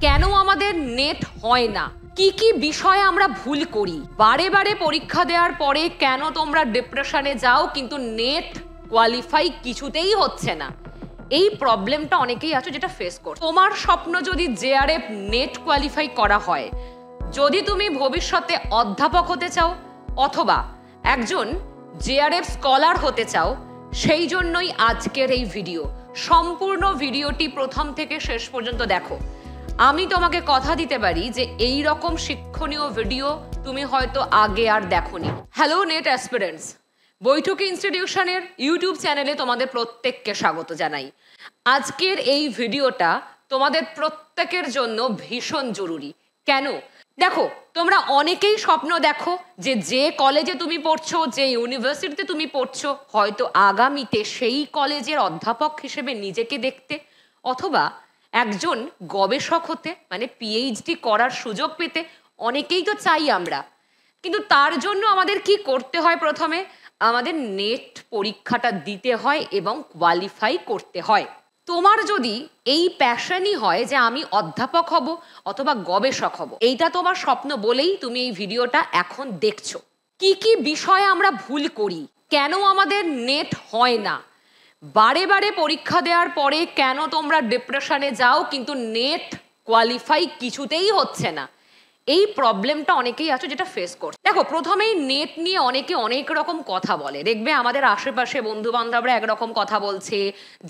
কেন আমাদের নেট হয় না, কি কি বিষয়ে আমরা ভুল করি, বারে বারে পরীক্ষা দেওয়ার পরে কেন তোমরা ডিপ্রেশনে যাও কিন্তু নেট কোয়ালিফাই কিছুতেই হচ্ছে না। এই প্রবলেমটা অনেকেই আছে যেটা ফেস করো। তোমার স্বপ্ন যদি জেআরএফ নেট কোয়ালিফাই করা হয়, যদি তুমি ভবিষ্যতে অধ্যাপক হতে চাও অথবা একজন জেআরএফ স্কলার হতে চাও, সেই জন্যই আজকের এই ভিডিও। সম্পূর্ণ ভিডিওটি প্রথম থেকে শেষ পর্যন্ত দেখো। আমি তোমাকে কথা দিতে পারি যে এই রকম শিক্ষণীয় ভিডিও তুমি হয়তো আগে আর দেখোনি। হ্যালো নেট অ্যাসপিরেন্টস, বৈঠকি ইনস্টিটিউশনের ইউটিউব চ্যানেলে তোমাদের প্রত্যেককে স্বাগত জানাই। আজকের এই ভিডিওটা তোমাদের প্রত্যেকের জন্য ভীষণ জরুরি। কেন? দেখো, তোমরা অনেকেই স্বপ্ন দেখো যে কলেজে তুমি পড়ছো, যে ইউনিভার্সিটিতে তুমি পড়ছো, হয়তো আগামীতে সেই কলেজের অধ্যাপক হিসেবে নিজেকে দেখতে, অথবা একজন গবেষক হতে, মানে পিএইচডি করার সুযোগ পেতে। অনেকেই তো চাই আমরা, কিন্তু তার জন্য আমাদের কি করতে হয়? প্রথমে আমাদের নেট পরীক্ষাটা দিতে হয় এবং কোয়ালিফাই করতে হয়। তোমার যদি এই প্যাশনই হয় যে আমি অধ্যাপক হব অথবা গবেষক হব, এইটা তোমার স্বপ্ন বলেই তুমি এই ভিডিওটা এখন দেখছো। কি কি বিষয়ে আমরা ভুল করি, কেন আমাদের নেট হয় না, বারে বারে পরীক্ষা দেওয়ার পরে কেন তোমরা ডিপ্রেশনে যাও কিন্তু নেট কোয়ালিফাই কিছুতেই হচ্ছে না, এই প্রবলেমটা অনেকেই আছে যেটা ফেস করছে। দেখো, প্রথমেই নেট নিয়ে অনেকে অনেক রকম কথা বলে। দেখবে আমাদের আশেপাশে বন্ধু বান্ধবরা একরকম কথা বলছে,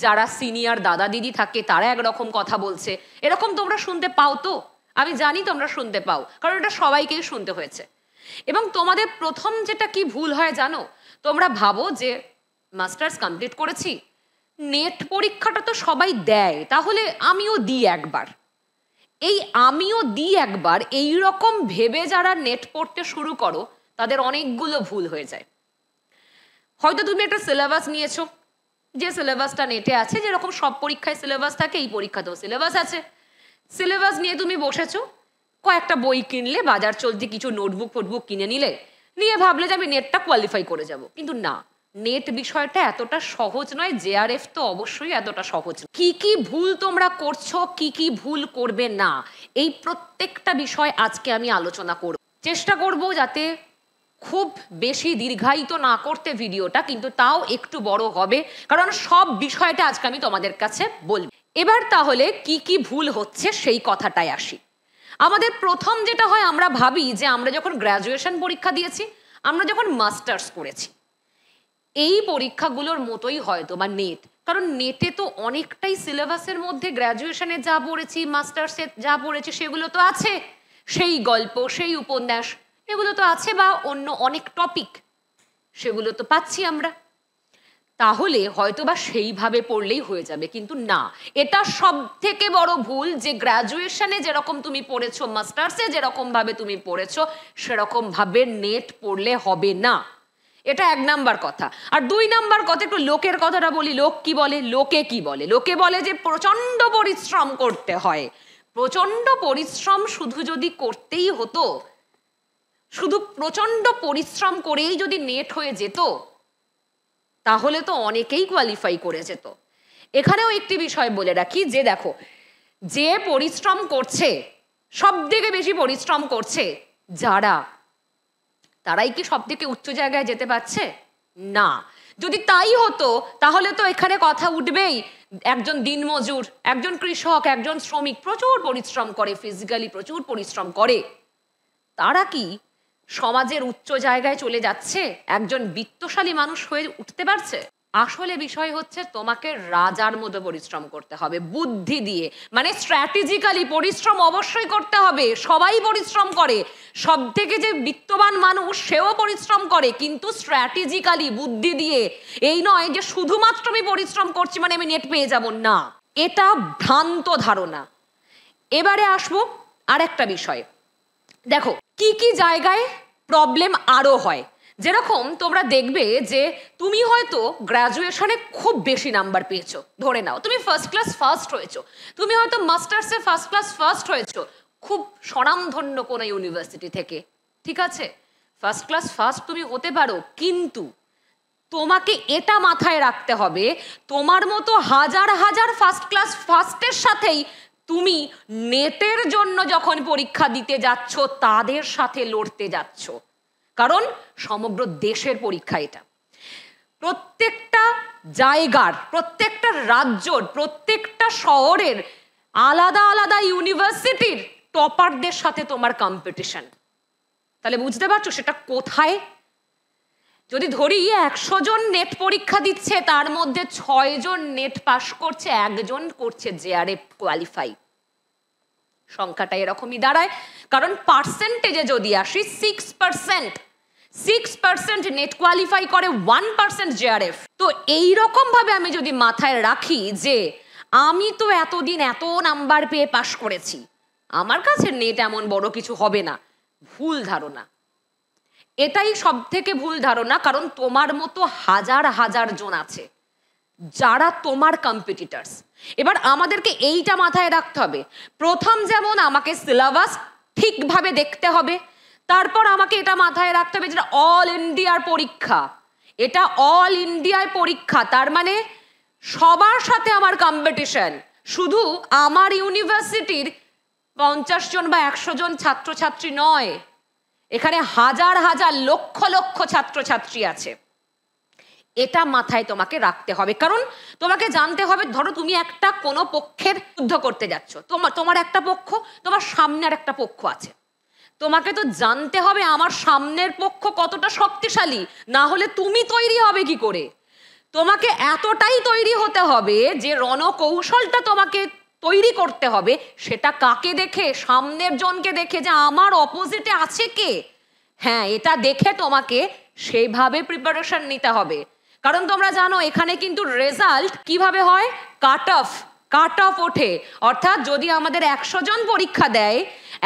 যারা সিনিয়র দাদা দিদি থাকে তারা একরকম কথা বলছে। এরকম তোমরা শুনতে পাও তো? আমি জানি তোমরা শুনতে পাও, কারণ এটা সবাইকেই শুনতে হয়েছে। এবং তোমাদের প্রথম যেটা কি ভুল হয় জানো? তোমরা ভাবো যে মাস্টার্স কমপ্লিট করেছি, নেট পরীক্ষাটা তো সবাই দেয়, তাহলে আমিও দিই একবার। এই আমিও দিই একবার এই রকম ভেবে যারা নেট পড়তে শুরু করো, তাদের অনেকগুলো ভুল হয়ে যায়। হয়তো তুমি একটা সিলেবাস নিয়েছো, যে সিলেবাসটা নেটে আছে, যেরকম সব পরীক্ষায় সিলেবাস থাকে, এই পরীক্ষাতেও সিলেবাস আছে। সিলেবাস নিয়ে তুমি বসেছো, কয়েকটা বই কিনলে, বাজার চলতি কিছু নোটবুক ফোটবুক কিনে নিয়ে ভাবলে যে আমি নেটটা কোয়ালিফাই করে যাব। কিন্তু না, নেট বিষয়টা এতটা সহজ নয়, জেআরএফ তো অবশ্যই এতটা সহজ। কি কি ভুল তোমরা করছো, কি কি ভুল করবে না, এই প্রত্যেকটা বিষয় আজকে আমি আলোচনা করব। চেষ্টা করব যাতে খুব বেশি দীর্ঘায়িত না করতে ভিডিওটা, কিন্তু তাও একটু বড় হবে, কারণ সব বিষয়টা আজকে আমি তোমাদের কাছে বলবো। এবার তাহলে কি কি ভুল হচ্ছে সেই কথাটাই আসি। আমাদের প্রথম যেটা হয়, আমরা ভাবি যে আমরা যখন গ্র্যাজুয়েশন পরীক্ষা দিয়েছি, আমরা যখন মাস্টার্স করেছি, এই পরীক্ষাগুলোর মতোই হয়তো বা নেট। কারণ নেটে তো অনেকটাই সিলেবাসের মধ্যে গ্র্যাজুয়েশনে যা পড়েছি, মাস্টার্সে যা পড়েছি সেগুলো তো আছে। সেই গল্প, সেই উপন্যাস, এগুলো তো আছে, বা অন্য অনেক টপিক, সেগুলো তো পাচ্ছি আমরা। তাহলে হয়তো বা সেইভাবে পড়লেই হয়ে যাবে, কিন্তু না, এটা সব থেকে বড় ভুল। যে গ্র্যাজুয়েশনে যেরকম তুমি পড়েছো, মাস্টার্সে যেরকম ভাবে তুমি পড়েছো, সেরকম ভাবে নেট পড়লে হবে না। এটা এক নাম্বার কথা। আর দুই নাম্বার কথা, একটু লোকের কথাটা বলি। লোক কি বলে? লোকে কি বলে? লোকে বলে যে প্রচন্ড পরিশ্রম করতে হয়। প্রচন্ড পরিশ্রম শুধু যদি করতেই হতো, শুধু প্রচন্ড পরিশ্রম করেই যদি নেট হয়ে যেত, তাহলে তো অনেকেই কোয়ালিফাই করে যেত। এখানেও একটি বিষয় বলে রাখি, যে দেখো, যে পরিশ্রম করছে, সব থেকে বেশি পরিশ্রম করছে যারা, তারাই কি সব থেকে উচ্চ জায়গায় যেতে পারছে? না। যদি তাই হতো তাহলে তো এখানে কথা উঠবেই, একজন দিনমজুর, একজন কৃষক, একজন শ্রমিক প্রচুর পরিশ্রম করে, ফিজিক্যালি প্রচুর পরিশ্রম করে, তারা কি সমাজের উচ্চ জায়গায় চলে যাচ্ছে? একজন বিত্তশালী মানুষ হয়ে উঠতে পারছে? আসলে বিষয় হচ্ছে, তোমাকে রাজার মতো পরিশ্রম করতে হবে, বুদ্ধি দিয়ে, মানে স্ট্র্যাটেজিক্যালি পরিশ্রম অবশ্যই করতে হবে। সবাই পরিশ্রম করে, সব থেকে যে বিত্তবান মানুষ সেও পরিশ্রম করে, কিন্তু স্ট্র্যাটেজিক্যালি, বুদ্ধি দিয়ে। এই নয় যে শুধুমাত্র আমি পরিশ্রম করছি মানে আমি নেট পেয়ে যাব, না, এটা ভ্রান্ত ধারণা। এবারে আসবো আর একটা বিষয়। দেখো, কি কি জায়গায় প্রবলেম আরো হয়। যেরকম তোমরা দেখবে যে তুমি হয়তো গ্র্যাজুয়েশনে খুব বেশি নাম্বার পেয়েছো, ধরে নাও তুমি ফার্স্ট ক্লাস ফার্স্ট হয়েছো, তুমি হয়তো মাস্টার্সে ফার্স্ট ক্লাস ফার্স্ট হয়েছো, খুব স্বনামধন্য কোনো ইউনিভার্সিটি থেকে। ঠিক আছে, ফার্স্ট ক্লাস ফার্স্ট তুমি হতে পারো, কিন্তু তোমাকে এটা মাথায় রাখতে হবে, তোমার মতো হাজার হাজার ফার্স্ট ক্লাস ফার্স্টের সাথেই তুমি নেটের জন্য যখন পরীক্ষা দিতে যাচ্ছ তাদের সাথে লড়তে যাচ্ছ, কারণ সমগ্র দেশের পরীক্ষা এটা। প্রত্যেকটা জায়গার, প্রত্যেকটা রাজ্যর, প্রত্যেকটা শহরের আলাদা আলাদা ইউনিভার্সিটির টপারদের সাথে তোমার কম্পিটিশন। তাহলে বুঝতে পারছো সেটা কোথায়? যদি ধরি 100 জন নেট পরীক্ষা দিচ্ছে, তার মধ্যে 6 জন নেট পাস করছে, 1 জন করছে জেআরএফ কোয়ালিফাই। সংখ্যাটা এরকমই দাঁড়ায়, কারণ পার্সেন্টেজে যদি আসি 6% নেট কোয়ালিফাই করে, 1% জেআরএফ। তো এইরকম ভাবে আমি যদি মাথায় রাখি যে আমি তো এতদিন এত নাম্বার পেয়ে পাশ করেছি, আমার কাছে নেট এমন বড় কিছু হবে না, ভুল ধারণা। এটাই সব থেকে ভুল ধারণা, কারণ তোমার মতো হাজার হাজার জন আছে যারা তোমার কম্পিটিটার্স। এবার আমাদেরকে এইটা মাথায় রাখতে হবে, প্রথম যেমন আমাকে সিলেবাস ঠিকভাবে দেখতে হবে, তারপর আমাকে এটা মাথায় রাখতে হবে যেটা অল ইন্ডিয়ার পরীক্ষা, এটা অল ইন্ডিয়ায় পরীক্ষা, তার মানে সবার সাথে আমার কম্পিটিশন, শুধু আমার ইউনিভার্সিটির 50 জন বা 100 জন ছাত্রছাত্রী নয়, এখানে হাজার হাজার লক্ষ লক্ষ ছাত্রছাত্রী আছে। এটা মাথায় তোমাকে রাখতে হবে, কারণ তোমাকে জানতে হবে, ধরো তুমি একটা কোনো পক্ষের যুদ্ধ করতে যাচ্ছ, তোমার একটা পক্ষ, তোমার সামনের একটা পক্ষ আছে, তোমাকে তো জানতে হবে আমার সামনের পক্ষ কতটা শক্তিশালী, না হলে তুমি তৈরি হবে কি করে? তোমাকে এতটাই তৈরি হতে হবে যে রণকৌশলটা তোমাকে তৈরি করতে হবে, সেটা কাকে দেখে? সামনের জনকে দেখে, যে আমার অপোজিটে আছে কে। হ্যাঁ, এটা দেখে তোমাকে সেইভাবে প্রিপারেশন নিতে হবে, কারণ তোমরা জানো এখানে কিন্তু রেজাল্ট কিভাবে হয়, কাট অফ ওঠে। অর্থাৎ যদি আমাদের 100 জন পরীক্ষা দেয়,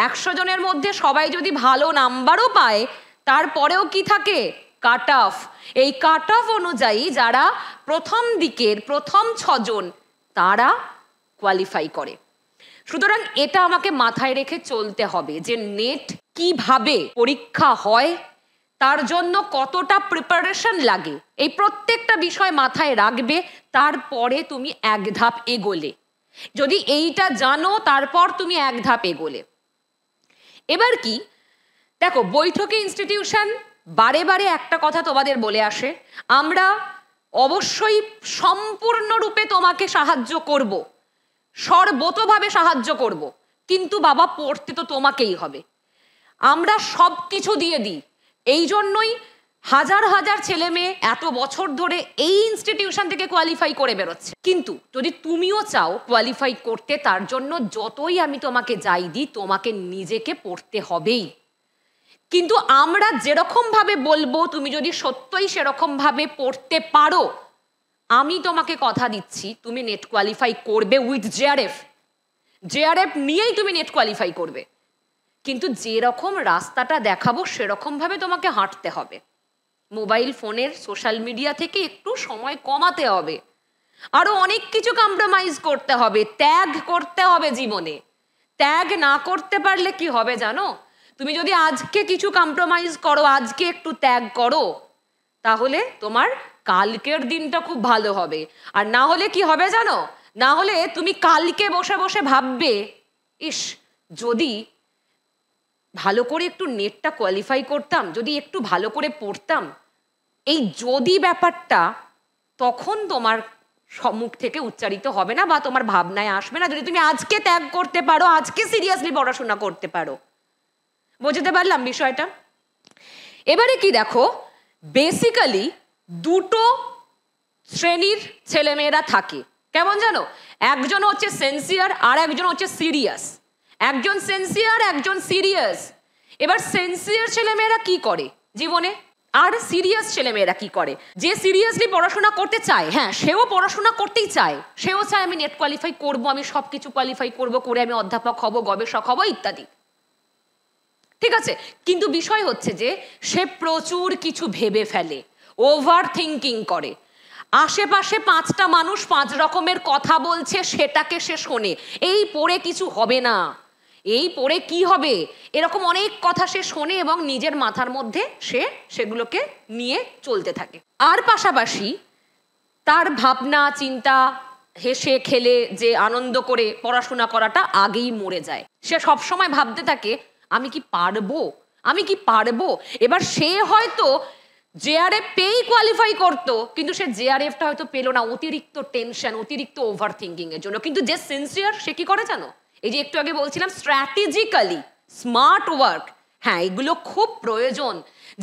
100 জনের মধ্যে সবাই যদি ভালো নাম্বারও পায়, তারপরেও কি থাকে, কাট অফ। এই কাট অফ অনুযায়ী যারা প্রথম দিকের প্রথম 6 জন তারা কোয়ালিফাই করে। সুতরাং এটা আমাকে মাথায় রেখে চলতে হবে যে নেট কিভাবে পরীক্ষা হয়, তার জন্য কতটা প্রিপারেশন লাগে, এই প্রত্যেকটা বিষয় মাথায় রাখবে, তারপরে তুমি 1 ধাপ এগোলে। যদি এইটা জানো তারপর তুমি 1 ধাপ এগোলে। এবার কি দেখো, বৈঠকে ইনস্টিটিউশন বারে বারে একটা কথা তোমাদের বলে আসে, আমরা অবশ্যই সম্পূর্ণরূপে তোমাকে সাহায্য করব, সর্বতোভাবে সাহায্য করব, কিন্তু বাবা পড়তে তো তোমাকেই হবে। আমরা সব কিছু দিয়ে দিই, এই জন্যই হাজার হাজার ছেলে মেয়ে এত বছর ধরে এই ইনস্টিটিউশন থেকে কোয়ালিফাই করে বেরোচ্ছে। কিন্তু যদি তুমিও চাও কোয়ালিফাই করতে, তার জন্য যতই আমি তোমাকে যাই দিই, তোমাকে নিজেকে পড়তে হবেই। কিন্তু আমরা যেরকম ভাবে বলবো, তুমি যদি সত্যই সেরকম ভাবে পড়তে পারো, আমি তোমাকে কথা দিচ্ছি তুমি নেট কোয়ালিফাই করবে উইথ জেআরএফ নিয়েই তুমি নেট কোয়ালিফাই করবে। কিন্তু যেরকম রাস্তাটা দেখাবো সেরকম ভাবে তোমাকে হাঁটতে হবে। মোবাইল ফোনের সোশ্যাল মিডিয়া থেকে একটু সময় কমাতে হবে, আরো অনেক কিছু কম্প্রোমাইজ করতে হবে, ত্যাগ করতে হবে জীবনে। ত্যাগ না করতে পারলে কি হবে জানো, তুমি যদি আজকে কিছু কম্প্রোমাইজ করো, আজকে একটু ত্যাগ করো, তাহলে তোমার কালকের দিনটা খুব ভালো হবে। আর না হলে কি হবে জানো, না হলে তুমি কালকে বসে বসে ভাববে, ইস যদি ভালো করে একটু নেটটা কোয়ালিফাই করতাম, যদি একটু ভালো করে পড়তাম। এই যদি ব্যাপারটা তখন তোমার সম্মুখ থেকে উচ্চারিত হবে না বা তোমার ভাবনায় আসবে না, যদি তুমি আজকে ত্যাগ করতে পারো, আজকে সিরিয়াসলি পড়াশোনা করতে পারো। বুঝতে পারলাম বিষয়টা? এবারে কি দেখো, বেসিক্যালি 2টো শ্রেণীর ছেলেমেয়েরা থাকে, কেমন জানো, একজন হচ্ছে সেন্সিয়ার আর একজন হচ্ছে সিরিয়াস। একজন সেন্সিয়ার, একজন সিরিয়াস। এবার সেন্সিয়ার ছেলেমেয়েরা কি করে জীবনে, আর সিরিয়াস ছেলেমেয়েরা কি করে? যে সিরিয়াসলি পড়াশোনা করতে চায়, হ্যাঁ সেও পড়াশোনা করতেই চায়, সেও চায় আমি নেট কোয়ালিফাই করবো, আমি সব কিছু কোয়ালিফাই করবো, করে আমি অধ্যাপক হব, গবেষক হব ইত্যাদি, ঠিক আছে। কিন্তু বিষয় হচ্ছে যে সে প্রচুর কিছু ভেবে ফেলে, ওভার থিঙ্কিং করে, আশেপাশে 5টা মানুষ 5 রকমের কথা বলছে, সেটাকে সে শোনে, এই পড়ে কিছু হবে না, এই পড়ে কি হবে, এরকম অনেক কথা সে শোনে এবং নিজের মাথার মধ্যে সে সেগুলোকে নিয়ে চলতে থাকে। আর পাশাপাশি তার ভাবনা চিন্তা হেসে খেলে যে আনন্দ করে পড়াশোনা করাটা আগেই মরে যায়। সে সবসময় ভাবতে থাকে আমি কি পারবো, আমি কি পারবো। এবার সে হয়তো জেআরএফ পেয়েই কোয়ালিফাই করতো, কিন্তু সে জেআরএফটা হয়তো পেলো না অতিরিক্ত টেনশন, অতিরিক্ত ওভার থিঙ্কিং এর জন্য। কিন্তু যে সিনসিয়ার সে কি করে জানো, এই যে একটু আগে বলছিলাম স্ট্র্যাটেজিক্যালি স্মার্ট ওয়ার্ক, হ্যাঁ এগুলো খুব প্রয়োজন,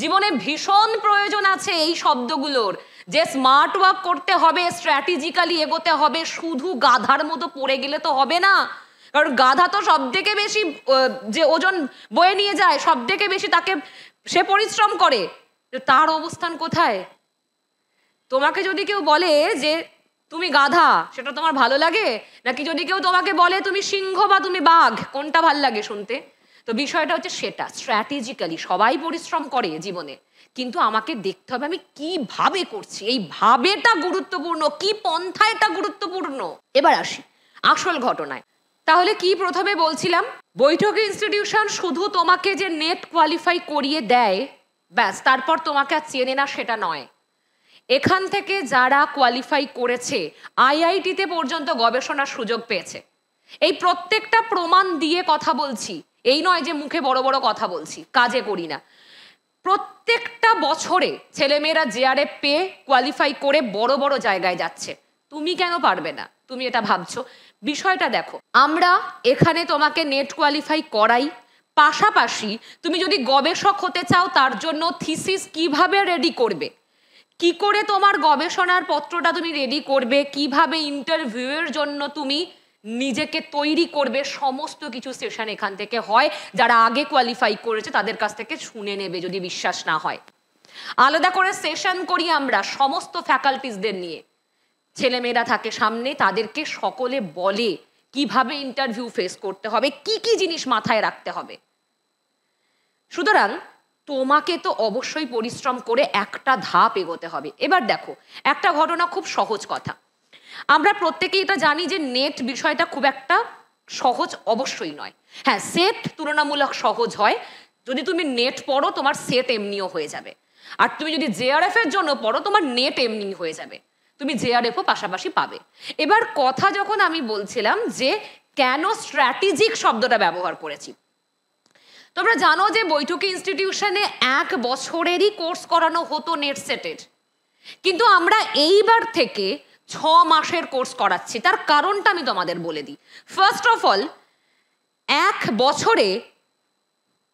জীবনে ভীষণ প্রয়োজন আছে এই শব্দগুলোর, যে স্মার্ট ওয়ার্ক করতে হবে, স্ট্র্যাটেজিক্যালি এগোতে হবে। শুধু গাধার মতো পড়ে গেলে তো হবে না, কারণ গাধা তো সব থেকে বেশি যে ওজন বয়ে নিয়ে যায়, সব থেকে বেশি তাকে সে পরিশ্রম করে, তার অবস্থান কোথায়? তোমাকে যদি কেউ বলে যে তুমি গাধা, সেটা তোমার ভালো লাগে? নাকি যদি কেউ তোমাকে বলে তুমি সিংহ বা তুমি বাঘ, কোনটা ভাল লাগে শুনতে? তো বিষয়টা হচ্ছে সেটা, স্ট্র্যাটেজিক্যালি সবাই পরিশ্রম করে জীবনে, কিন্তু আমাকে দেখতে হবে আমি কিভাবে করছি, এই ভাবেটা গুরুত্বপূর্ণ, কি পন্থা এটা গুরুত্বপূর্ণ। এবার আসি আসল ঘটনায়। তাহলে কি প্রথমে বলছিলাম, বৈঠকি ইনস্টিটিউশন শুধু তোমাকে যে নেট কোয়ালিফাই করিয়ে দেয় ব্যাস তারপর তোমাকে আর চেনে না সেটা নয়। এখান থেকে যারা কোয়ালিফাই করেছে আইআইটিতে পর্যন্ত গবেষণার সুযোগ পেয়েছে, এই প্রত্যেকটা প্রমাণ দিয়ে কথা বলছি, এই নয় যে মুখে বড় বড় কথা বলছি কাজে করি না। প্রত্যেকটা বছরে ছেলেমেয়েরা জেআরএফ পেয়ে কোয়ালিফাই করে বড় বড় জায়গায় যাচ্ছে। তুমি কেন পারবে না? তুমি এটা ভাবছো, বিষয়টা দেখো, আমরা এখানে তোমাকে নেট কোয়ালিফাই করাই, পাশাপাশি তুমি যদি গবেষক হতে চাও তার জন্য থিসিস কিভাবে রেডি করবে, কি করে তোমার গবেষণার পত্রটা তুমি রেডি করবে, কিভাবে ইন্টারভিউয়ের জন্য তুমি নিজেকে তৈরি করবে, সমস্ত কিছু সেশন এখান থেকে হয়। যারা আগে কোয়ালিফাই করেছে তাদের কাছ থেকে শুনে নেবে যদি বিশ্বাস না হয়। আলাদা করে সেশন করি আমরা সমস্ত ফ্যাকাল্টিসদের নিয়ে, ছেলেমেয়েরা থাকে সামনে, তাদেরকে সকলে বলে কিভাবে ইন্টারভিউ ফেস করতে হবে, কি কি জিনিস মাথায় রাখতে হবে। সুতরাং তোমাকে তো অবশ্যই পরিশ্রম করে একটা ধাপ এগোতে হবে। এবার দেখো একটা ঘটনা, খুব সহজ কথা, আমরা প্রত্যেকেই এটা জানি যে নেট বিষয়টা খুব একটা সহজ অবশ্যই নয়। হ্যাঁ, সেট তুলনামূলক সহজ হয়, যদি তুমি নেট পড়ো তোমার সেট এমনিও হয়ে যাবে, আর তুমি যদি জেআরএফ এর জন্য পড়ো তোমার নেট এমনি হয়ে যাবে, তুমি জেআরএফও পাশাপাশি পাবে। এবার কথা যখন আমি বলছিলাম যে কেন স্ট্র্যাটেজিক শব্দটা ব্যবহার করেছি, তোমরা জানো যে বৈঠকি ইনস্টিটিউশনে 1 বছরেরই কোর্স করানো হতো নেট সেটের, কিন্তু আমরা এইবার থেকে 6 মাসের কোর্স করাচ্ছি। তার কারণটা আমি তোমাদের বলে দিই। ফার্স্ট অফ অল, 1 বছরে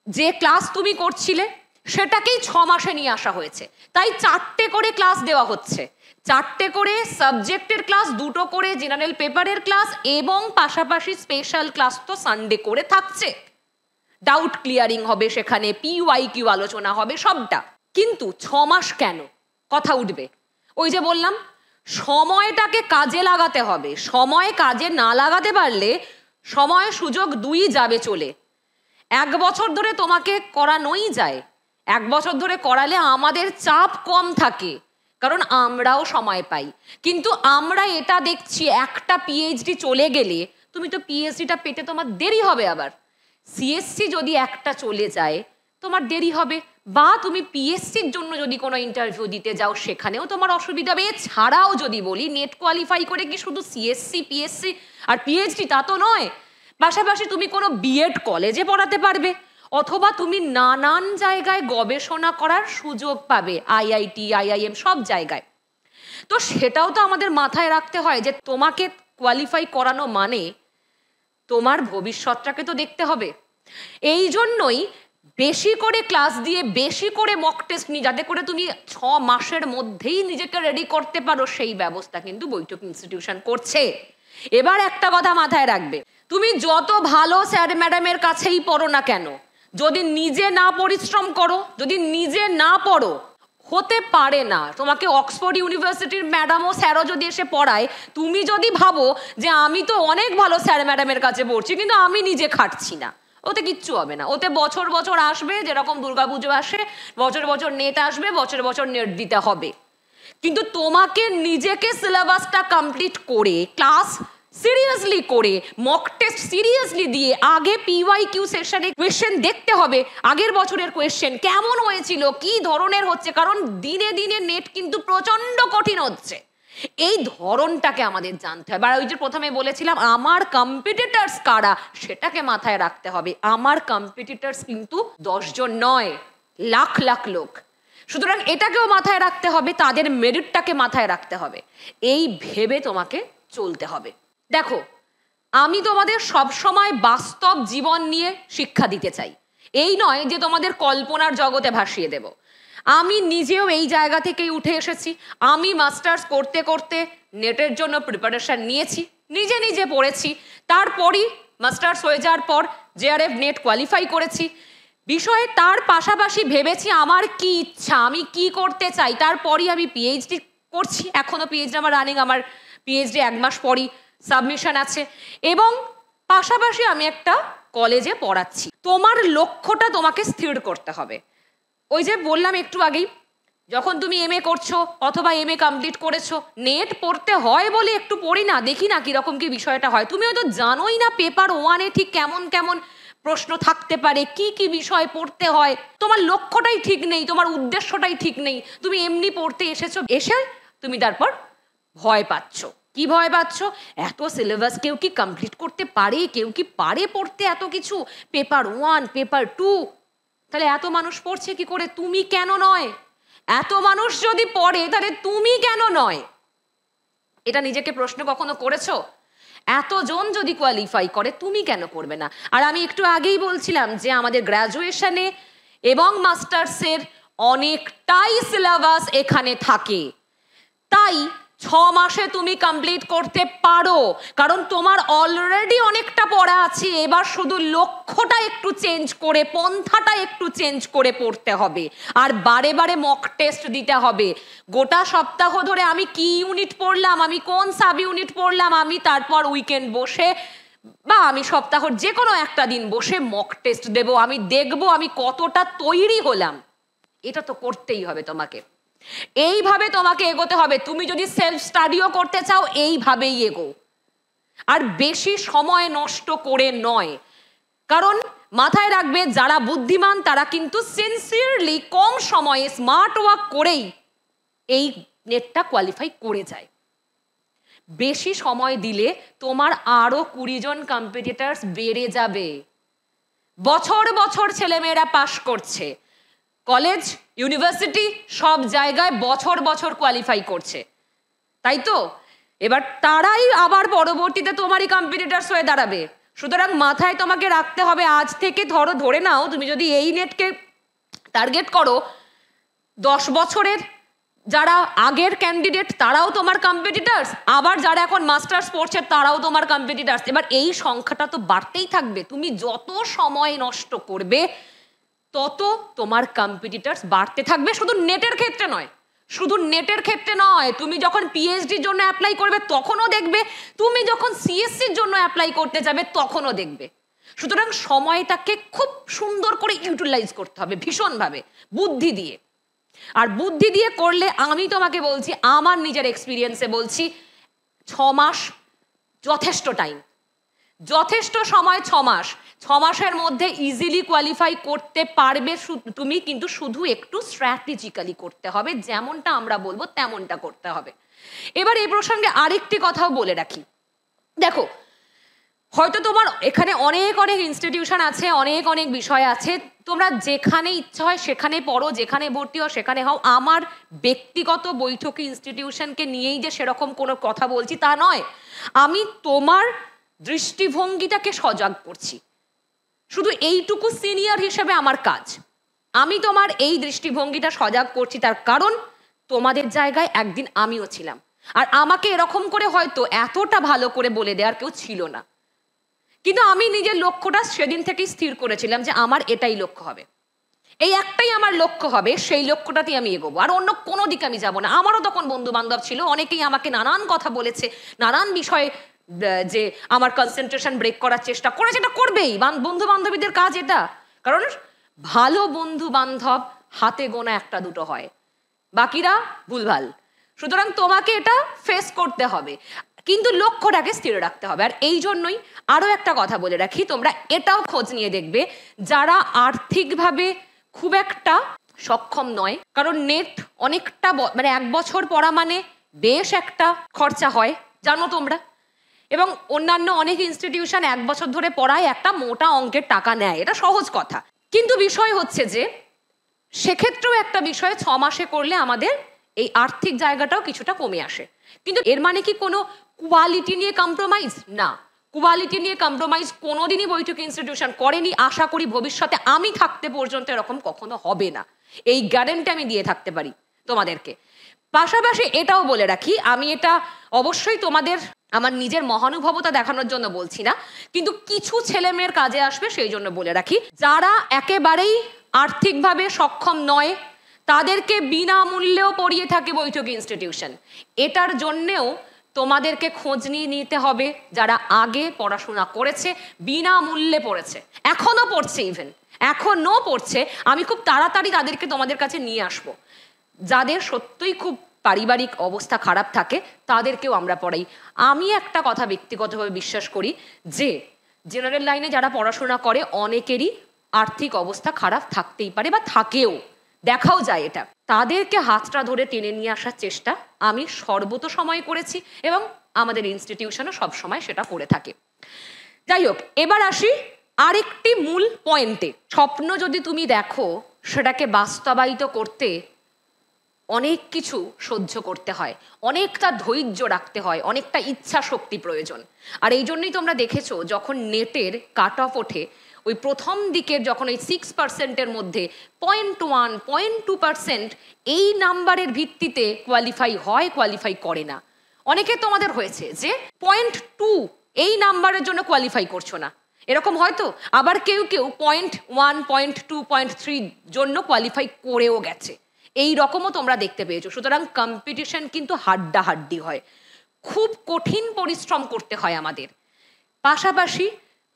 যে ক্লাস তুমি করছিলে সেটাকেই 6 মাসে নিয়ে আসা হয়েছে, তাই 4টে করে ক্লাস দেওয়া হচ্ছে, 4টে করে সাবজেক্টের ক্লাস, 2টো করে জেনারেল পেপারের ক্লাস, এবং পাশাপাশি স্পেশাল ক্লাস তো সানডে করে থাকছে। ডাউট ক্লিয়ারিং হবে সেখানে, পিওয়াইকিউ আলোচনা হবে, সবটা। কিন্তু 6 মাস কেন? কথা উঠবে, ওই যে বললাম সময়টাকে কাজে লাগাতে হবে, সময় কাজে না লাগাতে পারলে সময় সুযোগ 2ই যাবে চলে। 1 বছর ধরে তোমাকে করানোই যায়, 1 বছর ধরে করালে আমাদের চাপ কম থাকে, কারণ আমরাও সময় পাই। কিন্তু আমরা এটা দেখছি একটা পিএইচডি চলে গেলে তুমি তো পিএইচডিটা পেতে তোমার দেরি হবে, আবার সিএসসি যদি একটা চলে যায় তোমার দেরি হবে, বা তুমি পিএসসির জন্য যদি কোনো ইন্টারভিউ দিতে যাও সেখানেও তোমার অসুবিধা হবে। এছাড়াও যদি বলি নেট কোয়ালিফাই করে কি শুধু সিএসসি পিএসসি আর পিএইচডি তা তো নয়, পাশাপাশি তুমি কোনো বিএড কলেজে পড়াতে পারবে, অথবা তুমি নানান জায়গায় গবেষণা করার সুযোগ পাবে, আইআইটি আইআইএম সব জায়গায়। তো সেটাও তো আমাদের মাথায় রাখতে হয় যে তোমাকে কোয়ালিফাই করানো মানে তোমার ভবিষ্যৎটাকে তো দেখতে হবে। এই জন্যই বেশি করে ক্লাস দিয়ে বেশি করে মক টেস্ট নিয়ে, যাতে করে তুমি 6 মাসের মধ্যেই নিজেকে রেডি করতে পারো, সেই ব্যবস্থা কিন্তু বৈঠক ইনস্টিটিউশন করছে। এবার একটা কথা মাথায় রাখবে, তুমি যত ভালো স্যার ম্যাডামের কাছেই পড়ো না কেন, যদি নিজে না পরিশ্রম করো, যদি নিজে না পড়ো, হতে পারে না তোমাকে অক্সফোর্ড ইউনিভার্সিটির ম্যাডাম ও স্যারও যদি এসে পড়ায়, তুমি যদি ভাবো যে আমি তো অনেক ভালো স্যার ম্যাডামের কাছে পড়ছি কিন্তু আমি নিজে খাটছি না, ওতে কিচ্ছু হবে না। ওতে বছর বছর আসবে, যেরকম দুর্গাপুজো আসে বছর বছর নেট আসবে, বছর বছর নেট দিতে হবে। কিন্তু তোমাকে নিজেকে সিলেবাসটা কমপ্লিট করে, ক্লাস সিরিয়াসলি করে, মক টেস্ট সিরিয়াসলি দিয়ে, আগে পিওয়াইকিউ সেশনে কোয়েশ্চেন দেখতে হবে, আগের বছরের কোয়েশ্চেন কেমন হয়েছিল, কি ধরনের হচ্ছে, কারণ দিনে দিনে নেট কিন্তু প্রচন্ড কঠিন হচ্ছে। এই ধরনটাকে আমাদের জানতে হবে। আর ওই যে প্রথমে বলেছিলাম আমার কম্পিটিটরস কারা, সেটাকে মাথায় রাখতে হবে। আমার কম্পিটিটরস কিন্তু 10 জন নয়, লাখ লাখ লোক। সুতরাং এটাকেও মাথায় রাখতে হবে, তাদের মেরিটটাকে মাথায় রাখতে হবে। এই ভেবে তোমাকে চলতে হবে। দেখো, আমি তোমাদের সবসময় বাস্তব জীবন নিয়ে শিক্ষা দিতে চাই, এই নয় যে তোমাদের কল্পনার জগতে ভাসিয়ে দেব। আমি নিজেও এই জায়গা থেকেই উঠে এসেছি। আমি মাস্টার্স করতে করতে নেটের জন্য প্রিপারেশন নিয়েছি, নিজে নিজে পড়েছি। তারপরই মাস্টার্স হয়ে যাওয়ার পর জেআরএফ নেট কোয়ালিফাই করেছি। বিষয়ে তার পাশাপাশি ভেবেছি আমার কি ইচ্ছা, আমি কি করতে চাই। তারপরই আমি পিএইচডি করছি, এখনও পিএইচডি আমার রানিং, আমার পিএইচডি 1 মাস পরই সাবমিশন আছে। এবং পাশাপাশি আমি একটা কলেজে পড়াচ্ছি। তোমার লক্ষ্যটা তোমাকে স্থির করতে হবে। ওই যে বললাম একটু আগেই, যখন তুমি এমএ করছো অথবা এমএ কমপ্লিট করেছো, নেট পড়তে হয় বলে একটু পড়ি না, দেখি না কীরকম কি বিষয়টা হয়। তুমি হয়তো জানোই না পেপার 1-এ ঠিক কেমন কেমন প্রশ্ন থাকতে পারে, কি কি বিষয় পড়তে হয়। তোমার লক্ষ্যটাই ঠিক নেই, তোমার উদ্দেশ্যটাই ঠিক নেই। তুমি এমনি পড়তে এসেছো, এসে তুমি তারপর ভয় পাচ্ছ। কি ভয় পাচ্ছ? এত সিলেবাস কেউ কি কমপ্লিট করতে পারে? কেউ কি পারে পড়তে এত কিছু? পেপার 1, পেপার 2, তাহলে এত মানুষ পড়ছে কি করে? তুমি কেন নয়? এত মানুষ যদি পড়ে তাহলে তুমি কেন নয়? এটা নিজেকে প্রশ্ন কখনো করেছো? এতজন যদি কোয়ালিফাই করে তুমি কেন করবে না? আর আমি একটু আগেই বলছিলাম যে আমাদের গ্র্যাজুয়েশনে এবং মাস্টার্সের অনেকটাই সিলেবাস এখানে থাকে, তাই 6 মাসে তুমি কমপ্লিট করতে পারো, কারণ তোমার অলরেডি অনেকটা পড়া আছে। এবার শুধু লক্ষ্যটা একটু চেঞ্জ করে, পন্থাটা একটু চেঞ্জ করে পড়তে হবে। আর বারে বারে মক টেস্ট দিতে হবে। গোটা সপ্তাহ ধরে আমি কি ইউনিট পড়লাম, আমি কোন সাব ইউনিট পড়লাম, আমি তারপর উইকেন্ড বসে বা আমি সপ্তাহর যে কোনো একটা দিন বসে মক টেস্ট দেব। আমি দেখব আমি কতটা তৈরি হলাম। এটা তো করতেই হবে তোমাকে। এইভাবে তোমাকে এগোতে হবে। তুমি যদি সেলফ স্টাডিও করতে চাও এইভাবেই এগো, আর বেশি সময় নষ্ট করে নয়। কারণ মাথায় রাখবে, যারা বুদ্ধিমান তারা কিন্তু সিনসিয়ারলি কম সময়ে স্মার্ট ওয়ার্ক করেই এই নেটটা কোয়ালিফাই করে যায়। বেশি সময় দিলে তোমার আরো 20 জন কম্পিটিটরস বেড়ে যাবে। বছর বছর ছেলেমেয়েরা পাশ করছে, কলেজ ইউনিভার্সিটি সব জায়গায় বছর বছর কোয়ালিফাই করছে, তাই তো? এবার তারাই আবার পরবর্তীতে তোমারই কম্পিটিটরস হয়ে দাঁড়াবে। সুতরাং মাথায় তোমাকে রাখতে হবে, আজ থেকে ধরে নাও তুমি যদি এই নেটকে টার্গেট করো, 10 বছরের যারা আগের ক্যান্ডিডেট তারাও তোমার কম্পিটিটরস, আবার যারা এখন মাস্টার্স পড়ছে তারাও তোমার কম্পিটিটরস। এবার এই সংখ্যাটা তো বাড়তেই থাকবে। তুমি যত সময় নষ্ট করবে তত তোমার কম্পিটিটরস বাড়তে থাকবে। শুধু নেটের ক্ষেত্রে নয়, শুধু নেটের ক্ষেত্রে নয়, তুমি যখন পিএইচডির জন্য অ্যাপ্লাই করবে তখনও দেখবে, তুমি যখন সিএসসির জন্য অ্যাপ্লাই করতে যাবে তখনও দেখবে। সুতরাং সময়টাকে খুব সুন্দর করে ইউটিলাইজ করতে হবে, ভীষণভাবে বুদ্ধি দিয়ে। আর বুদ্ধি দিয়ে করলে, আমি তোমাকে বলছি, আমার নিজের এক্সপিরিয়েন্সে বলছি, 6 মাস যথেষ্ট টাইম, যথেষ্ট সময়। 6 মাস, 6 মাসের মধ্যে ইজিলি কোয়ালিফাই করতে পারবে তুমি, কিন্তু শুধু একটু স্ট্র্যাটেজিক্যালি করতে হবে, যেমনটা আমরা বলবো তেমনটা করতে হবে। এবার এই প্রসঙ্গে আরেকটি কথাও বলে রাখি। দেখো, হয়তো তোমার এখানে অনেক অনেক ইনস্টিটিউশন আছে, অনেক অনেক বিষয় আছে, তোমরা যেখানে ইচ্ছা হয় সেখানে পড়ো, যেখানে ভর্তি হও সেখানে হও। আমার ব্যক্তিগত বৈঠকি ইনস্টিটিউশনকে নিয়েই যে সেরকম কোনো কথা বলছি তা নয়। আমি তোমার দৃষ্টিভঙ্গিটাকে সজাগ করছি, শুধু এইটুকু সিনিয়র হিসেবে আমার কাজ। আমি তোমার এই দৃষ্টিভঙ্গিটা সজাগ করছি, তার কারণ তোমাদের জায়গায় একদিন আমিও ছিলাম, আর আমাকে এরকম করে হয়তো এতটা ভালো করে বলে দেওয়ার কেউ ছিল না। কিন্তু আমি নিজের লক্ষ্যটা সেদিন থেকেই স্থির করেছিলাম যে আমার এটাই লক্ষ্য হবে, এই একটাই আমার লক্ষ্য হবে, সেই লক্ষ্যটাতেই আমি এগোবো, আর অন্য কোনো দিকে আমি যাবো না। আমারও তখন বন্ধু বান্ধব ছিল, অনেকেই আমাকে নানান কথা বলেছে, নানান বিষয়ে যে আমার কনসেন্ট্রেশন ব্রেক করার চেষ্টা করেছে। এটা করবেই, বন্ধু বান্ধবীদের কাজ এটা। কারণ ভালো বন্ধু বান্ধব হাতে গোনা 1-2 হয়, বাকিরা ভুলভাল। সুতরাং তোমাকে এটা ফেস করতে হবে, কিন্তু লক্ষ্যটাকে স্থির রাখতে হবে। আর এই জন্যই আরো একটা কথা বলে রাখি, তোমরা এটাও খোঁজ নিয়ে দেখবে যারা আর্থিকভাবে খুব একটা সক্ষম নয়, কারণ নেট অনেকটা মানে 1 বছর পড়া মানে বেশ একটা খরচা হয়, জানো তোমরা। এবং অন্যান্য অনেক ইনস্টিটিউশন 1 বছর ধরে পড়ায় একটা মোটা অঙ্কের টাকা নেয়, এটা সহজ কথা। কিন্তু বিষয় হচ্ছে যে সেক্ষেত্রেও একটা বিষয় 6 মাসে করলে আমাদের এই আর্থিক জায়গাটাও কিছুটা কমে আসে। কিন্তু এর মানে কি কোনো কোয়ালিটি নিয়ে কম্প্রোমাইজ? না, কোয়ালিটি নিয়ে কম্প্রোমাইজ কোনোদিনই বৈঠক ইনস্টিটিউশন করেনি। আশা করি ভবিষ্যতে আমি থাকতে পর্যন্ত এরকম কখনো হবে না, এই গ্যারান্টি আমি দিয়ে থাকতে পারি তোমাদেরকে। পাশাপাশি এটাও বলে রাখি, আমি এটা অবশ্যই তোমাদের আমার নিজের মহানুভবতা দেখানোর জন্য বলছি না, কিন্তু কিছু ছেলে মেয়ের কাজে আসবে সেই জন্য বলে রাখি। যারা একেবারেই আর্থিকভাবে সক্ষম নয় তাদেরকে বিনামূল্যেও পড়িয়ে থাকে বৈঠক ইনস্টিটিউশন। এটার জন্যেও তোমাদেরকে খোঁজ নিয়ে নিতে হবে যারা আগে পড়াশোনা করেছে, বিনামূল্যে পড়েছে, এখনো পড়ছে, ইভেন এখনো পড়ছে। আমি খুব তাড়াতাড়ি তাদেরকে তোমাদের কাছে নিয়ে আসবো। যাদের সত্যিই খুব পারিবারিক অবস্থা খারাপ থাকে তাদেরকেও আমরা পড়াই। আমি একটা কথা ব্যক্তিগতভাবে বিশ্বাস করি যে জেনারেল লাইনে যারা পড়াশোনা করে অনেকেরই আর্থিক অবস্থা খারাপ থাকতেই পারে বা থাকেও, দেখাও যায় এটা। তাদেরকে হাতটা ধরে টেনে নিয়ে আসার চেষ্টা আমি সর্বত সময় করেছি এবং আমাদের ইনস্টিটিউশনও সবসময় সেটা করে থাকে। যাই হোক, এবার আসি আরেকটি মূল পয়েন্টে। স্বপ্ন যদি তুমি দেখো সেটাকে বাস্তবায়িত করতে অনেক কিছু সহ্য করতে হয়, অনেকটা ধৈর্য রাখতে হয়, অনেকটা ইচ্ছা শক্তি প্রয়োজন। আর এই জন্যই তোমরা দেখেছো যখন নেটের কাট অফ ওঠে, ওই প্রথম দিকের যখন ওই 6%-এর মধ্যে 0.1, 0.2% এই নাম্বারের ভিত্তিতে কোয়ালিফাই হয়, কোয়ালিফাই করে না। অনেকে তোমাদের হয়েছে যে 0.2 এই নাম্বারের জন্য কোয়ালিফাই করছো না, এরকম হয়তো। আবার কেউ কেউ 0.1, 0.2, 0.3 জন্য কোয়ালিফাই করেও গেছে, এই রকমও তোমরা দেখতে পেয়েছো। সুতরাং কম্পিটিশন কিন্তু হাড্ডাহাড্ডি হয়, খুব কঠিন পরিশ্রম করতে হয় আমাদের। পাশাপাশি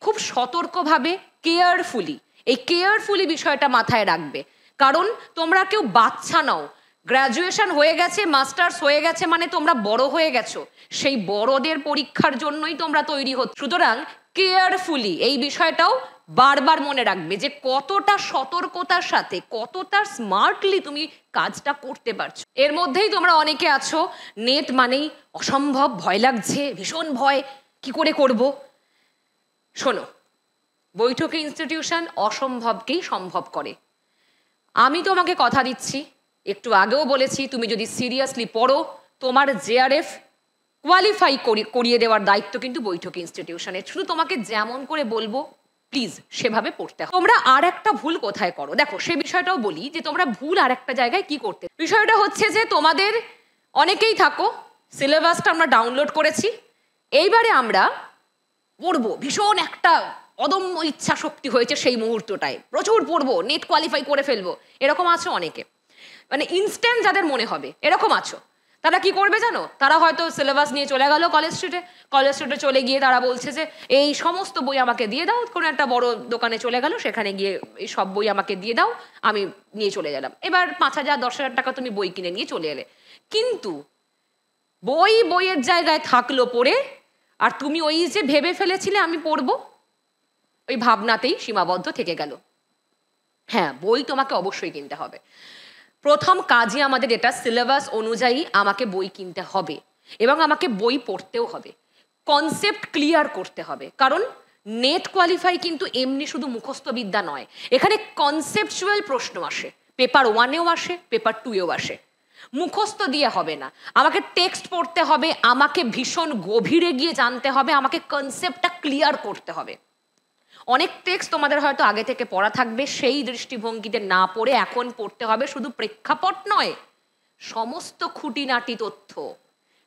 খুব সতর্কভাবে কেয়ারফুলি, এই কেয়ারফুলি বিষয়টা মাথায় রাখবে। কারণ তোমরা কেউ বাচ্চা নাও, গ্র্যাজুয়েশন হয়ে গেছে, মাস্টার্স হয়ে গেছে, মানে তোমরা বড় হয়ে গেছো। সেই বড়দের পরীক্ষার জন্যই তোমরা তৈরি হচ্ছ। সুতরাং কেয়ারফুলি এই বিষয়টাও বারবার মনে রাখবে যে কতটা সতর্কতার সাথে, কতটা স্মার্টলি তুমি কাজটা করতে পারছো। এর মধ্যেই তোমরা অনেকে আছো নেট মানেই অসম্ভব, ভয় লাগছে, ভীষণ ভয়, কি করে করব। শোনো, বৈঠক ইনস্টিটিউশন অসম্ভবকেই সম্ভব করে। আমি তোমাকে কথা দিচ্ছি, একটু আগেও বলেছি, তুমি যদি সিরিয়াসলি পড়ো তোমার জেআরএফ কোয়ালিফাই করিয়ে দেওয়ার দায়িত্ব কিন্তু বৈঠক ইনস্টিটিউশনের। শুধু তোমাকে যেমন করে বলবো প্লিজ সেভাবে পড়তে হবে। তোমরা আর একটা ভুল কোথায় করো দেখো, সে বিষয়টাও বলি যে তোমরা ভুল আর একটা জায়গায় কি করতে। বিষয়টা হচ্ছে যে তোমাদের অনেকেই থাকো, সিলেবাসটা আমরা ডাউনলোড করেছি, এইবারে আমরা পড়বো, ভীষণ একটা অদম্য ইচ্ছা শক্তি হয়েছে সেই মুহূর্তটায়, প্রচুর পড়বো, নেট কোয়ালিফাই করে ফেলবো, এরকম আছো অনেকে। মানে ইনস্ট্যান্ট যাদের মনে হবে এরকম আছো, তারা কি করবে জানো? তারা হয়তো সিলেবাস নিয়ে চলে গেল কলেজ স্ট্রিটে চলে গিয়ে তারা বলছে যে এই সমস্ত বই আমাকে দিয়ে দাও। কোনো একটা বড় দোকানে চলে গেল, সেখানে গিয়ে এই সব বই আমাকে দিয়ে দাও, আমি নিয়ে চলে গেলাম। এবার 5,000, 10,000 টাকা তুমি বই কিনে নিয়ে চলে এলে, কিন্তু বইয়ের জায়গায় থাকলো পড়ে, আর তুমি ওই যে ভেবে ফেলেছিলে আমি পড়বো, ওই ভাবনাতেই সীমাবদ্ধ থেকে গেল। হ্যাঁ, বই তোমাকে অবশ্যই কিনতে হবে। প্রথম কাজই আমাদের এটা, সিলেবাস অনুযায়ী আমাকে বই কিনতে হবে এবং আমাকে বই পড়তেও হবে, কনসেপ্ট ক্লিয়ার করতে হবে। কারণ নেট কোয়ালিফাই কিন্তু এমনি শুধু মুখস্থ বিদ্যা নয়, এখানে কনসেপচুয়াল প্রশ্ন আসে, পেপার 1-এও আসে, পেপার 2-এও আসে। মুখস্থ দিয়ে হবে না, আমাকে টেক্সট পড়তে হবে, আমাকে ভীষণ গভীরে গিয়ে জানতে হবে, আমাকে কনসেপ্টটা ক্লিয়ার করতে হবে। অনেক টেক্সট তোমাদের হয়তো আগে থেকে পড়া থাকবে, সেই দৃষ্টিভঙ্গিতে না পড়ে এখন পড়তে হবে শুধু প্রেক্ষাপট নয়, সমস্ত খুঁটিনাটি তথ্য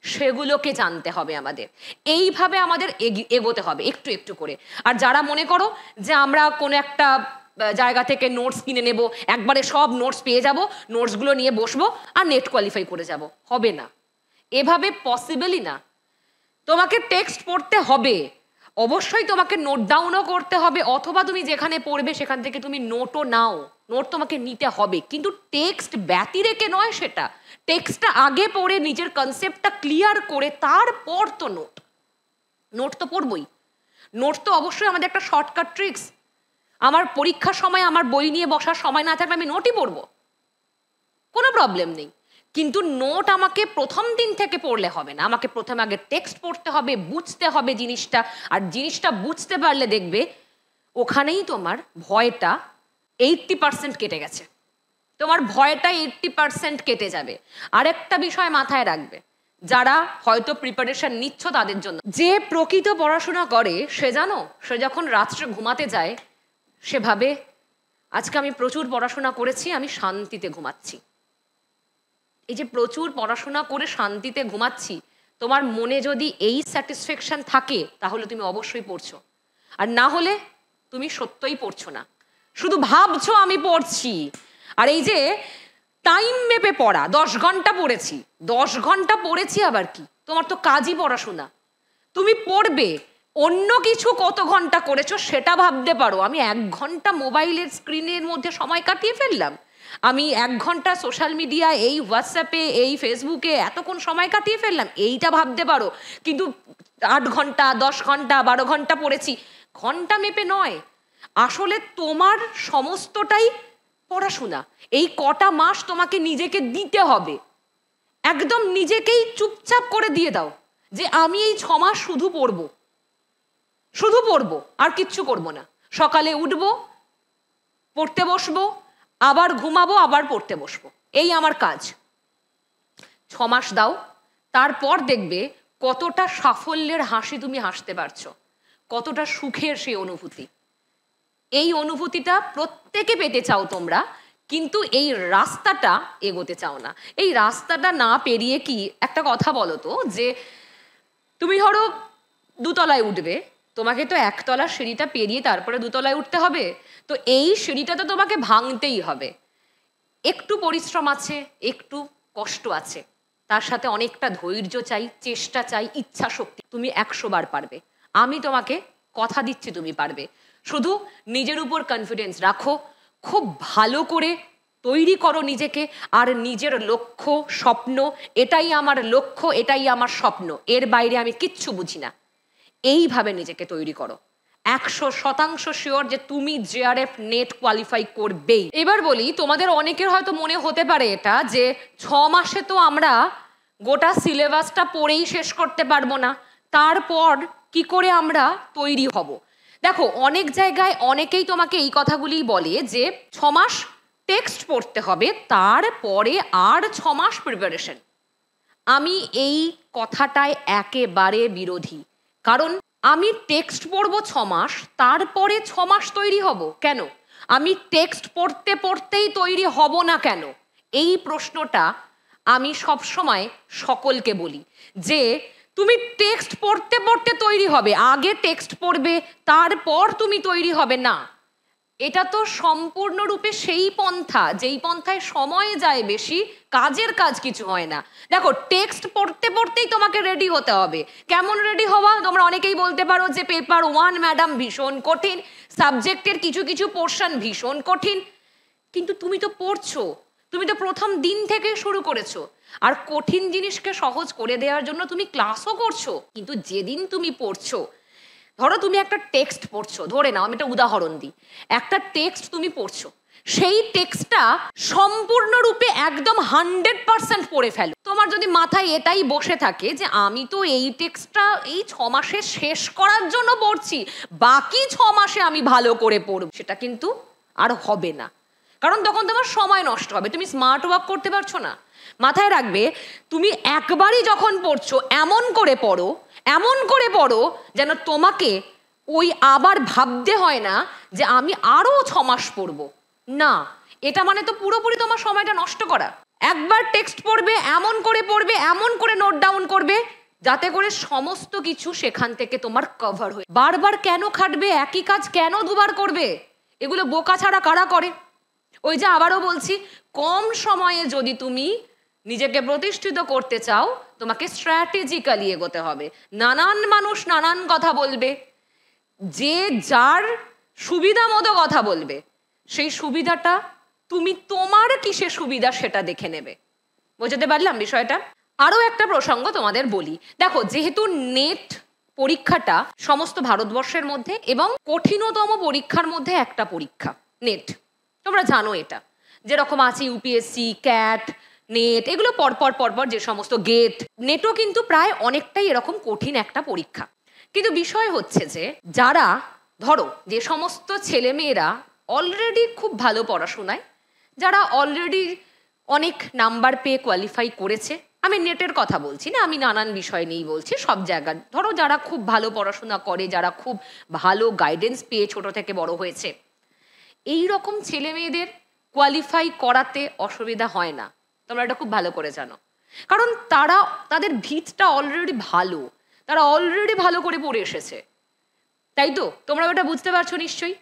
সেগুলোকে জানতে হবে আমাদের। এইভাবে আমাদের এগোতে হবে একটু একটু করে। আর যারা মনে করো যে আমরা কোনো একটা জায়গা থেকে নোটস কিনে নেব, একবারে সব নোটস পেয়ে যাব, নোটসগুলো নিয়ে বসবো আর নেট কোয়ালিফাই করে যাব, হবে না, এভাবে পসিবলই না। তোমাকে টেক্সট পড়তে হবে, অবশ্যই তোমাকে নোট ডাউনও করতে হবে, অথবা তুমি যেখানে পড়বে সেখান থেকে তুমি নোটও নাও, নোট তোমাকে নিতে হবে, কিন্তু টেক্সট ব্যতি রেখে নয়। সেটা টেক্সটটা আগে পড়ে নিজের কনসেপ্টটা ক্লিয়ার করে তারপর তো নোট তো পড়বই। নোট তো অবশ্যই আমাদের একটা শর্টকাট ট্রিক্স। আমার পরীক্ষার সময় আমার বই নিয়ে বসার সময় না থাকলে আমি নোটই পড়বো, কোনো প্রবলেম নেই, কিন্তু নোট আমাকে প্রথম দিন থেকে পড়লে হবে না, আমাকে প্রথমে আগে টেক্সট পড়তে হবে, বুঝতে হবে জিনিসটা, আর জিনিসটা বুঝতে পারলে দেখবে ওখানেই তোমার ভয়টা 80% কেটে গেছে, তোমার ভয়টা 80% কেটে যাবে। আরেকটা বিষয় মাথায় রাখবে, যারা হয়তো প্রিপারেশন নিচ্ছ তাদের জন্য, যে প্রকৃত পড়াশোনা করে সে জানো, সে যখন রাত্রে ঘুমাতে যায় সে ভাবে আজকে আমি প্রচুর পড়াশোনা করেছি, আমি শান্তিতে ঘুমাচ্ছি। এই যে প্রচুর পড়াশোনা করে শান্তিতে ঘুমাচ্ছি, তোমার মনে যদি এই স্যাটিসফ্যাকশন থাকে তাহলে তুমি অবশ্যই পড়ছো, আর না হলে তুমি সত্যই পড়ছো না, শুধু ভাবছো আমি পড়ছি। আর এই যে টাইম মেপে পড়া, 10 ঘন্টা পড়েছি, 10 ঘন্টা পড়েছি আবার কি, তোমার তো কাজই পড়াশোনা, তুমি পড়বে। অন্য কিছু কত ঘন্টা করেছো সেটা ভাবতে পারো, আমি 1 ঘন্টা মোবাইলের স্ক্রিনের মধ্যে সময় কাটিয়ে ফেললাম, আমি 1 ঘন্টা সোশ্যাল মিডিয়া, এই হোয়াটসঅ্যাপে, এই ফেসবুকে এতক্ষণ সময় কাটিয়ে ফেললাম, এইটা ভাবতে পারো। কিন্তু 8 ঘন্টা, 10 ঘন্টা, 12 ঘন্টা পড়েছি, ঘন্টা মেপে নয়, আসলে তোমার সমস্তটাই পড়াশোনা। এই কটা মাস তোমাকে নিজেকে দিতে হবে, একদম নিজেকেই চুপচাপ করে দিয়ে দাও যে আমি এই 6 মাস শুধু পড়বো, শুধু পড়বো, আর কিচ্ছু করবো না। সকালে উঠবো, পড়তে বসবো, আবার ঘুমাবো, আবার পড়তে বসবো, এই আমার কাজ। 6 মাস দাও, তারপর দেখবে কতটা সাফল্যের হাসি তুমি হাসতে পারছো, কতটা সুখের সেই অনুভূতি। এই অনুভূতিটা প্রত্যেকে পেতে চাও তোমরা, কিন্তু এই রাস্তাটা এগোতে চাও না। এই রাস্তাটা না পেরিয়ে কি, একটা কথা বলো তো, যে তুমি ধরো 2 তলায় উঠবে, তোমাকে তো 1 তলার সিঁড়িটা পেরিয়ে তারপরে 2 তলায় উঠতে হবে, তো এই সিঁড়িটা তো তোমাকে ভাঙতেই হবে। একটু পরিশ্রম আছে, একটু কষ্ট আছে, তার সাথে অনেকটা ধৈর্য চাই, চেষ্টা চাই, ইচ্ছা শক্তি। তুমি 100 বার পারবে, আমি তোমাকে কথা দিচ্ছি তুমি পারবে। শুধু নিজের উপর কনফিডেন্স রাখো, খুব ভালো করে তৈরি করো নিজেকে, আর নিজের লক্ষ্য, স্বপ্ন, এটাই আমার লক্ষ্য, এটাই আমার স্বপ্ন, এর বাইরে আমি কিচ্ছু বুঝি না, এইভাবে নিজেকে তৈরি করো। 100% শিওর যে তুমি জেআরএফ নেট কোয়ালিফাই করবেই। এবার বলি, তোমাদের অনেকের হয়তো মনে হতে পারে এটা যে 6 মাসে তো আমরা গোটা সিলেবাসটা পড়েই শেষ করতে পারবো না, তারপর কি করে আমরা তৈরি হব। দেখো, অনেক জায়গায় অনেকেই তোমাকে এই কথাগুলি বলে যে 6 মাস টেক্সট পড়তে হবে, তারপরে আর 6 মাস প্রিপারেশন। আমি এই কথাটায় একেবারে বিরোধী, কারণ আমি টেক্সট পড়বো 6 মাস, তারপরে 6 মাস তৈরি হব কেন? আমি টেক্সট পড়তে পড়তেই তৈরি হব না কেন? এই প্রশ্নটা আমি সবসময় সকলকে বলি, যে তুমি টেক্সট পড়তে পড়তে তৈরি হবে, আগে টেক্সট পড়বে তারপর তুমি তৈরি হবে না। এটা তো সম্পূর্ণরূপে সেই পন্থা যেই পন্থায় সময় যায় বেশি, কাজের কাজ কিছু হয় না। দেখো, টেক্সট পড়তে পড়তেই তোমাকে রেডি হতে হবে। কেমন রেডি হওয়া? তোমরা অনেকেই বলতে পারো যে পেপার 1 ম্যাডাম ভীষণ কঠিন, সাবজেক্টের কিছু কিছু পোর্শন ভীষণ কঠিন, কিন্তু তুমি তো পড়ছো, তুমি তো প্রথম দিন থেকে শুরু করেছো, আর কঠিন জিনিসকে সহজ করে দেওয়ার জন্য তুমি ক্লাসও করছো। কিন্তু যেদিন তুমি পড়ছো, ধরো তুমি একটা টেক্সট পড়ছো, ধরে নাও, আমি একটা উদাহরণ দিই, একটা টেক্সট তুমি পড়ছো, সেই টেক্সটটা সম্পূর্ণরূপে একদম 100% পড়ে ফেলো। তোমার যদি মাথায় এটাই বসে থাকে যে আমি তো এই টেক্সটটা এই 6 মাসে শেষ করার জন্য পড়ছি, বাকি 6 মাসে আমি ভালো করে পড়ব, সেটা কিন্তু আর হবে না, কারণ তখন তোমার সময় নষ্ট হবে, তুমি স্মার্ট ওয়ার্ক করতে পারছো না। মাথায় রাখবে, তুমি একবারই যখন পড়ছো এমন করে পড়ো, এমন করে পড়ো যেন তোমাকে ওই আবার ভাবতে হয় না যে আমি আরও 6 মাস পড়বো। না, এটা মানে তো পুরোপুরি তোমার সময়টা নষ্ট করা। একবার টেক্সট পড়বে, এমন করে নোট ডাউন করবে যাতে করে সমস্ত কিছু সেখান থেকে তোমার কভার হয়ে। বারবার কেন খাটবে? একই কাজ কেন দুবার করবে? এগুলো বোকা ছাড়া কারা করে? ওই যে আবারও বলছি, কম সময়ে যদি তুমি নিজেকে প্রতিষ্ঠিত করতে চাও, তোমাকে স্ট্র্যাটেজিক্যালি এগোতে হবে। নানান মানুষ নানান কথা বলবে, যে যার সুবিধা মতো কথা বলবে, সেই সুবিধাটা তুমি তোমার কিসে সুবিধা সেটা দেখে নেবে। বোঝাতে পারলাম বিষয়টা? আরও একটা প্রসঙ্গ তোমাদের বলি, দেখো, যেহেতু নেট পরীক্ষাটা সমস্ত ভারতবর্ষের মধ্যে এবং কঠিনতম পরীক্ষার মধ্যে একটা পরীক্ষা নেট, তোমরা জানো এটা, যেরকম আছে ইউপিএসসি, ক্যাট, নেট, এগুলো পরপর পরপর যে সমস্ত গেট, নেটও কিন্তু প্রায় অনেকটাই এরকম কঠিন একটা পরীক্ষা। কিন্তু বিষয় হচ্ছে যে যারা ধরো যে সমস্ত ছেলেমেয়েরা অলরেডি খুব ভালো পড়াশোনায়, যারা অলরেডি অনেক নাম্বার পেয়ে কোয়ালিফাই করেছে, আমি নেটের কথা বলছি না, আমি নানান বিষয় নিয়েই বলছি, সব জায়গায় ধরো যারা খুব ভালো পড়াশোনা করে, যারা খুব ভালো গাইডেন্স পেয়ে ছোট থেকে বড় হয়েছে, এই রকম ছেলে মেয়েদের কোয়ালিফাই করাতে অসুবিধা হয় না, তোমরা এটা খুব ভালো করে জানো। কারণ তাদের ভিতটা অলরেডি ভালো, তারা অলরেডি ভালো করে পড়ে এসেছে, তাই তো? তোমরা ওটা বুঝতে পারছো নিশ্চয়ই।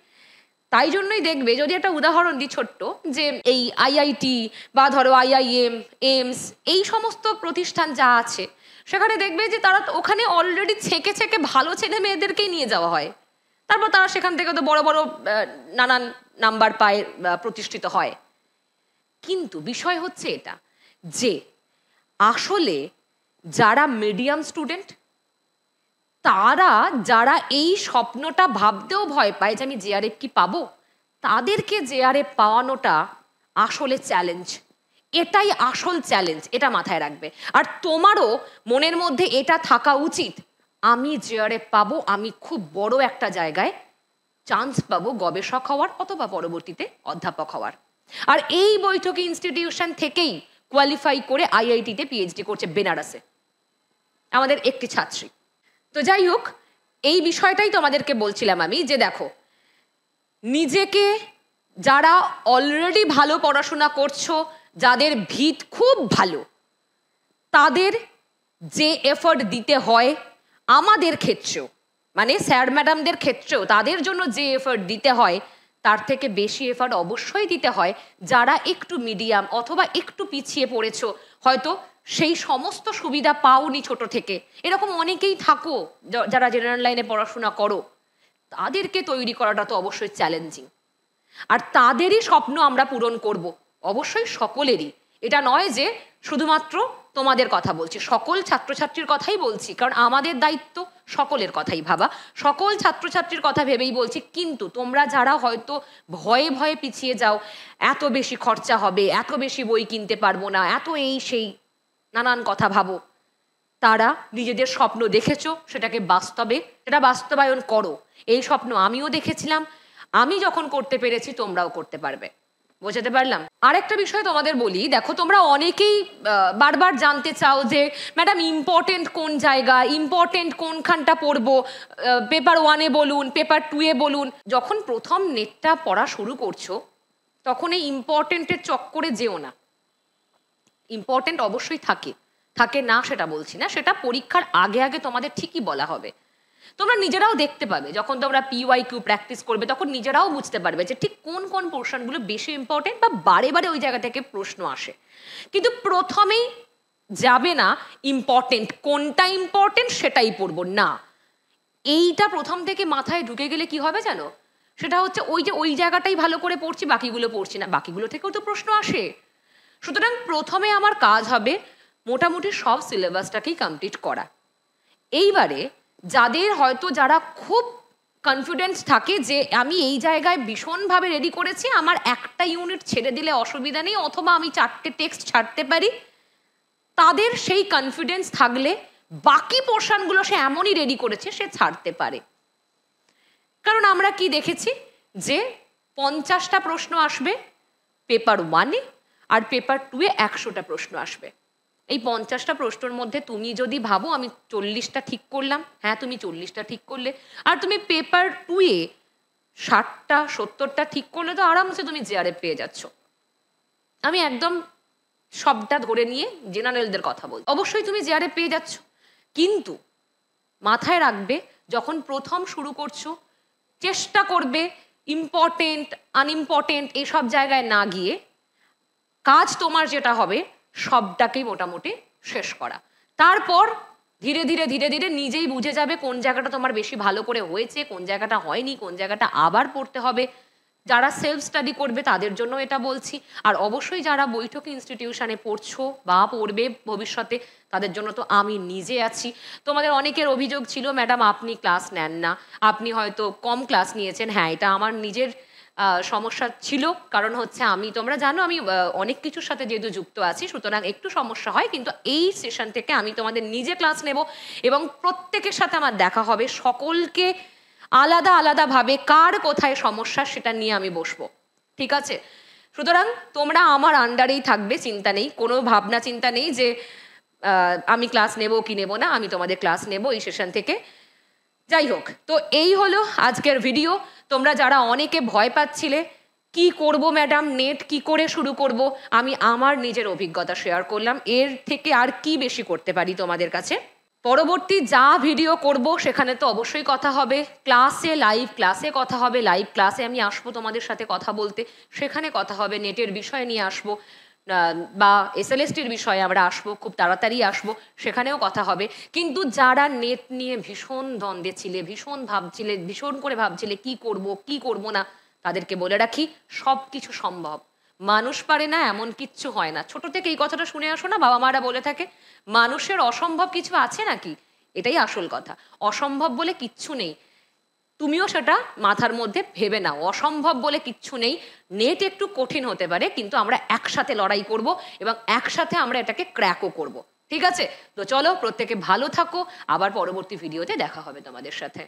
তাই জন্যই দেখবে, যদি একটা উদাহরণ দিই ছোট্ট, যে এই আইআইটি বা ধরো আইআইএম, এইমস, এই সমস্ত প্রতিষ্ঠান যা আছে, সেখানে দেখবে যে তারা ওখানে অলরেডি ছেকে ছেকে ভালো ছেলে মেয়েদেরকেই নিয়ে যাওয়া হয়, তারপর তারা সেখান থেকে তো বড় বড় নানান নাম্বার পায়, প্রতিষ্ঠিত হয়। কিন্তু বিষয় হচ্ছে এটা যে আসলে যারা মিডিয়াম স্টুডেন্ট, যারা এই স্বপ্নটা ভাবতেও ভয় পায় যে আমি জেআরএফ কি পাবো, তাদেরকে জেআরএফ পাওয়ানোটা আসলে চ্যালেঞ্জ, এটাই আসল চ্যালেঞ্জ, এটা মাথায় রাখবে। আর তোমারও মনের মধ্যে এটা থাকা উচিত, আমি জেআরএফ পাবো, আমি খুব বড় একটা জায়গায় চান্স পাবো গবেষক হওয়ার অথবা পরবর্তীতে অধ্যাপক হওয়ার। আর এই বৈঠকি ইনস্টিটিউশন থেকেই কোয়ালিফাই করে আইআইটিতে পিএইচডি করছে বেনারসে আমাদের একটি ছাত্রী। তো যাই হোক, এই বিষয়টাই তোমাদেরকে বলছিলাম আমি, যে দেখো, নিজেকে যারা অলরেডি ভালো পড়াশোনা করছো, যাদের ভিত খুব ভালো, তাদের যে এফর্ট দিতে হয়, আমাদের ক্ষেত্রেও মানে স্যার ম্যাডামদের ক্ষেত্রেও তাদের জন্য যে এফর্ট দিতে হয়, তার থেকে বেশি এফর্ট অবশ্যই দিতে হয় যারা একটু মিডিয়াম অথবা একটু পিছিয়ে পড়েছো, হয়তো সেই সমস্ত সুবিধা পাওনি ছোট থেকে, এরকম অনেকেই থাকো যারা জেনারেল লাইনে পড়াশোনা করো, তাদেরকে তৈরি করাটা তো অবশ্যই চ্যালেঞ্জিং। আর তাদেরই স্বপ্ন আমরা পূরণ করব, অবশ্যই সকলেরই, এটা নয় যে শুধুমাত্র তোমাদের কথা বলছি, সকল ছাত্রছাত্রীর কথাই বলছি, কারণ আমাদের দায়িত্ব সকলের কথাই ভাবা, সকল ছাত্রছাত্রীর কথা ভেবেই বলছি। কিন্তু তোমরা যারা হয়তো ভয়ে ভয়ে পিছিয়ে যাও, এত বেশি খরচা হবে, এত বেশি বই কিনতে পারবো না, এত এই সেই নানান কথা ভাবো, তারা নিজেদের স্বপ্ন দেখেছো, সেটাকে সেটা বাস্তবায়ন করো। এই স্বপ্ন আমিও দেখেছিলাম, আমি যখন করতে পেরেছি তোমরাও করতে পারবে। বোঝাতে পারলাম? আরেকটা বিষয় তোমাদের বলি, দেখো তোমরা অনেকেই বারবার জানতে চাও যে ম্যাডাম ইম্পর্টেন্ট কোন জায়গা, ইম্পর্টেন্ট কোনখানটা পড়বো, পেপার 1-এ বলুন, পেপার 2-এ বলুন। যখন প্রথম নেটটা পড়া শুরু করছো, তখন এই ইম্পর্টেন্টের চক্করে যেও না। ইম্পর্টেন্ট অবশ্যই থাকে না সেটা বলছি না, সেটা পরীক্ষার আগে আগে তোমাদের ঠিকই বলা হবে। তোমরা নিজেরাও দেখতে পাবে, যখন তোমরা PYQ প্র্যাকটিস করবে, তখন নিজেরাও বুঝতে পারবে যে ঠিক কোন কোন পোর্শনগুলো বেশি ইম্পর্টেন্ট বা বারে বারে ওই জায়গা থেকে প্রশ্ন আসে। কিন্তু প্রথমেই যাবে না ইম্পর্টেন্ট কোনটা ইম্পর্টেন্ট সেটাই পড়বো না, এইটা প্রথম থেকে মাথায় ঢুকে গেলে কি হবে জানো, সেটা হচ্ছে ওই জায়গাটাই ভালো করে পড়ছি, বাকিগুলো পড়ছি না, বাকিগুলো থেকেও তো প্রশ্ন আসে। সুতরাং প্রথমে আমার কাজ হবে মোটামুটি সব সিলেবাসটাকেই কমপ্লিট করা। এইবারে যারা খুব কনফিডেন্স থাকে যে আমি এই জায়গায় ভীষণভাবে রেডি করেছি, আমার একটা ইউনিট ছেড়ে দিলে অসুবিধা নেই, অথবা আমি 4টে টেক্সট ছাড়তে পারি, তাদের সেই কনফিডেন্স থাকলে বাকি পোর্শনগুলো সে এমনই রেডি করেছে সে ছাড়তে পারে। কারণ আমরা কি দেখেছি যে 50টা প্রশ্ন আসবে পেপার 1-এ, আর পেপার 2-এ 100টা প্রশ্ন আসবে। এই 50টা প্রশ্নের মধ্যে তুমি যদি ভাবো আমি 40টা ঠিক করলাম, হ্যাঁ তুমি 40টা ঠিক করলে, আর তুমি পেপার 2-এ 60টা 70টা ঠিক করলে তো আরামসে তুমি জেআরএফ পেয়ে যাচ্ছ। আমি একদম সবটা ধরে নিয়ে জেনারেলদের কথা বল, অবশ্যই তুমি জেআরএফ পেয়ে যাচ্ছ। কিন্তু মাথায় রাখবে, যখন প্রথম শুরু করছো, চেষ্টা করবে ইম্পর্টেন্ট আনইম্পর্টেন্ট এইসব জায়গায় না গিয়ে, কাজ তোমার যেটা হবে সবটাকেই মোটামুটি শেষ করা। তারপর ধীরে ধীরে ধীরে ধীরে নিজেই বুঝে যাবে কোন জায়গাটা তোমার বেশি ভালো করে হয়েছে, কোন জায়গাটা হয়নি, কোন জায়গাটা আবার পড়তে হবে। যারা সেলফ স্টাডি করবে তাদের জন্য এটা বলছি, আর অবশ্যই যারা বৈঠক ইনস্টিটিউশনে পড়ছো বা পড়বে ভবিষ্যতে, তাদের জন্য তো আমি নিজে আছি। তোমাদের অনেকের অভিযোগ ছিল ম্যাডাম আপনি ক্লাস নেন না, আপনি হয়তো কম ক্লাস নিয়েছেন। হ্যাঁ, এটা আমার নিজের সমস্যা ছিল, কারণ হচ্ছে তোমরা জানো আমি অনেক কিছুর সাথে যেহেতু যুক্ত আছি, সুতরাং একটু সমস্যা হয়, কিন্তু এই সেশন থেকে আমি তোমাদের নিজে ক্লাস নেব এবং প্রত্যেকের সাথে আমার দেখা হবে, সকলকে আলাদা আলাদাভাবে কার কোথায় সমস্যা সেটা নিয়ে আমি বসবো, ঠিক আছে? সুতরাং তোমরা আমার আন্ডারেই থাকবে, চিন্তা নেই, কোনো ভাবনা চিন্তা নেই যে আমি ক্লাস নেব কি নেব না, আমি তোমাদের ক্লাস নেব এই সেশন থেকে। যাই হোক, তো এই হলো আজকের ভিডিও। তোমরা যারা অনেকে ভয় পাচ্ছিলে কি করব ম্যাডাম, নেট কি করে শুরু করব, আমি আমার নিজের অভিজ্ঞতা শেয়ার করলাম, এর থেকে আর কি বেশি করতে পারি তোমাদের কাছে। পরবর্তী যা ভিডিও করব সেখানে তো অবশ্যই কথা হবে, ক্লাসে লাইভ ক্লাসে কথা হবে, লাইভ ক্লাসে আমি আসবো তোমাদের সাথে কথা বলতে, সেখানে কথা হবে, নেটের বিষয় নিয়ে আসবো, বা এসএলএসটির বিষয়ে আমরা আসবো, খুব তাড়াতাড়ি আসবো, সেখানেও কথা হবে। কিন্তু যারা নেট নিয়ে ভীষণ দ্বন্দ্বে ছিলে, ভীষণ ভাবছিলে, ভীষণ করে ভাবছিলে কি করব না, তাদেরকে বলে রাখি সব কিছু সম্ভব। মানুষ পারে না এমন কিচ্ছু হয় না। ছোট থেকে এই কথাটা শুনে আসো না, বাবা মারা বলে থাকে মানুষের অসম্ভব কিছু আছে নাকি, এটাই আসল কথা। অসম্ভব বলে কিচ্ছু নেই, তুমিও সেটা মাথার মধ্যে ভেবে নাও, অসম্ভব বলে কিচ্ছু নেই। নেট একটু কঠিন হতে পারে, কিন্তু আমরা একসাথে লড়াই করব এবং একসাথে আমরা এটাকে ক্র্যাকও করব, ঠিক আছে? তো চলো, প্রত্যেকে ভালো থাকো, আবার পরবর্তী ভিডিওতে দেখা হবে তোমাদের সাথে।